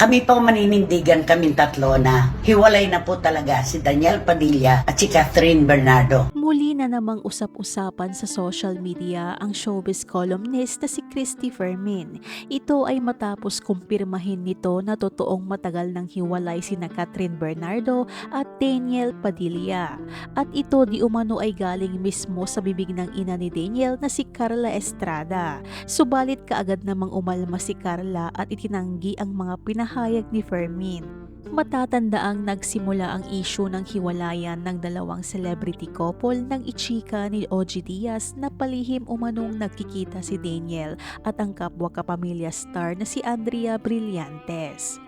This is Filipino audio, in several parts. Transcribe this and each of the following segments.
Kami po maninindigan kaming tatlo na hiwalay na po talaga si Daniel Padilla at si Catherine Bernardo. Muli na namang usap-usapan sa social media ang showbiz columnist na si Christy Fermin. Ito ay matapos kumpirmahin nito na totoong matagal nang hiwalay sina Catherine Bernardo at Daniel Padilla. At ito di umano ay galing mismo sa bibig ng ina ni Daniel na si Carla Estrada. Subalit kaagad namang umalma si Carla at itinanggi ang mga pinahayag ni Fermin. Matatandaang nagsimula ang issue ng hiwalayan ng dalawang celebrity couple ng ichika ni OG Diaz na palihim umanong nagkikita si Daniel at ang kapwa kapamilya star na si Andrea Brillantes.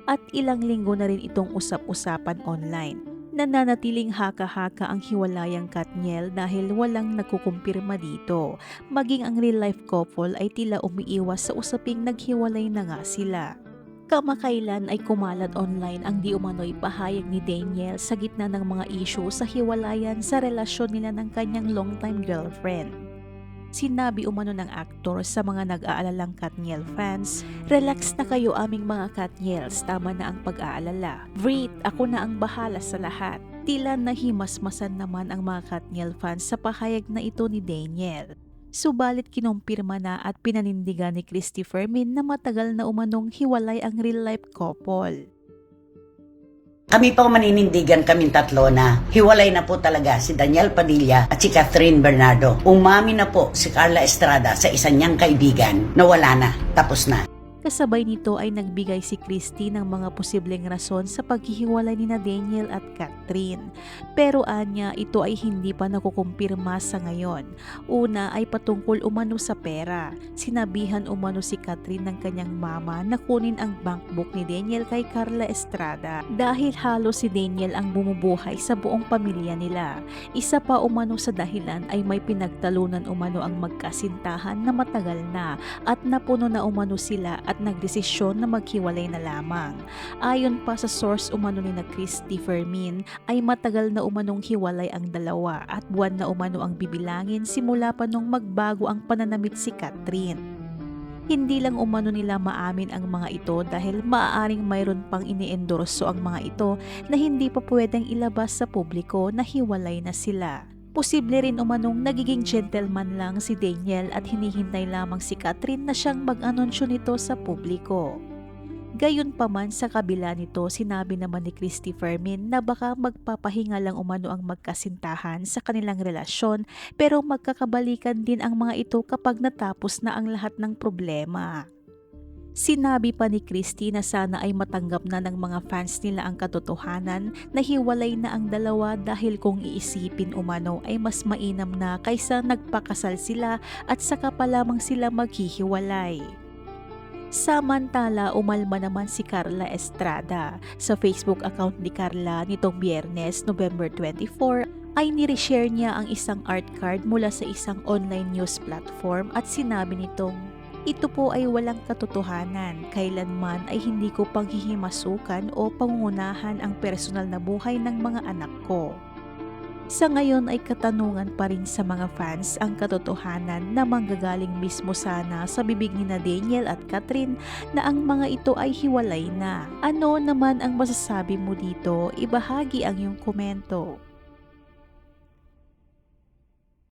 At ilang linggo na rin itong usap-usapan online. Nananatiling haka-haka ang hiwalayang Katniel dahil walang nagkukumpirma dito. Maging ang real-life couple ay tila umiiwas sa usaping naghiwalay na nga sila. Kamakailan ay kumalat online ang di umano'y pahayag ni Daniel sa gitna ng mga issue sa hiwalayan sa relasyon nila ng kanyang longtime girlfriend. Sinabi umano ng aktor sa mga nag-aalalang Katniel fans, "Relax na kayo aming mga Katniels, tama na ang pag-aalala. Brit, ako na ang bahala sa lahat." Tila nahimasmasan naman ang mga Katniel fans sa pahayag na ito ni Daniel. Subalit kinumpirma na at pinanindigan ni Christy Fermin na matagal na umanong hiwalay ang real-life couple. Kami po maninindigan kaming tatlo na hiwalay na po talaga si Daniel Padilla at si Catherine Bernardo. Umami na po si Carla Estrada sa isa niyang kaibigan na wala na, tapos na. Kasabay nito ay nagbigay si Christy ng mga posibleng rason sa paghihiwalay ni na Daniel at Catherine. Pero anya, ito ay hindi pa nakukumpirma sa ngayon. Una ay patungkol umano sa pera. Sinabihan umano si Catherine ng kanyang mama na kunin ang bankbook ni Daniel kay Carla Estrada dahil halos si Daniel ang bumubuhay sa buong pamilya nila. Isa pa umano sa dahilan ay may pinagtalunan umano ang magkasintahan na matagal na at napuno na umano sila at nagdesisyon na maghiwalay na lamang. Ayon pa sa source umano ni na Christy Fermin ay matagal na umanong hiwalay ang dalawa at buwan na umano ang bibilangin simula pa nung magbago ang pananamit si Catherine. Hindi lang umano nila maamin ang mga ito dahil maaaring mayroon pang iniendorso ang mga ito na hindi pa pwedeng ilabas sa publiko na hiwalay na sila. Posible rin umanong nagiging gentleman lang si Daniel at hinihintay lamang si Catherine na siyang mag-anunsyo nito sa publiko. Gayunpaman sa kabila nito, sinabi naman ni Christy Fermin na baka magpapahinga lang umano ang magkasintahan sa kanilang relasyon pero magkakabalikan din ang mga ito kapag natapos na ang lahat ng problema. Sinabi pa ni Christy na sana ay matanggap na ng mga fans nila ang katotohanan na hiwalay na ang dalawa dahil kung iisipin umano ay mas mainam na kaysa nagpakasal sila at saka pa lamang sila maghihiwalay. Samantala, umalma naman si Carla Estrada. Sa Facebook account ni Carla nitong Biyernes, November 24, ay nireshare niya ang isang art card mula sa isang online news platform at sinabi nitong, "Ito po ay walang katotohanan. Kailanman ay hindi ko panghihimasukan o pangungunahan ang personal na buhay ng mga anak ko." Sa ngayon ay katanungan pa rin sa mga fans ang katotohanan na manggagaling mismo sana sa bibig ni na Daniel at Catherine na ang mga ito ay hiwalay na. Ano naman ang masasabi mo dito? Ibahagi ang iyong komento.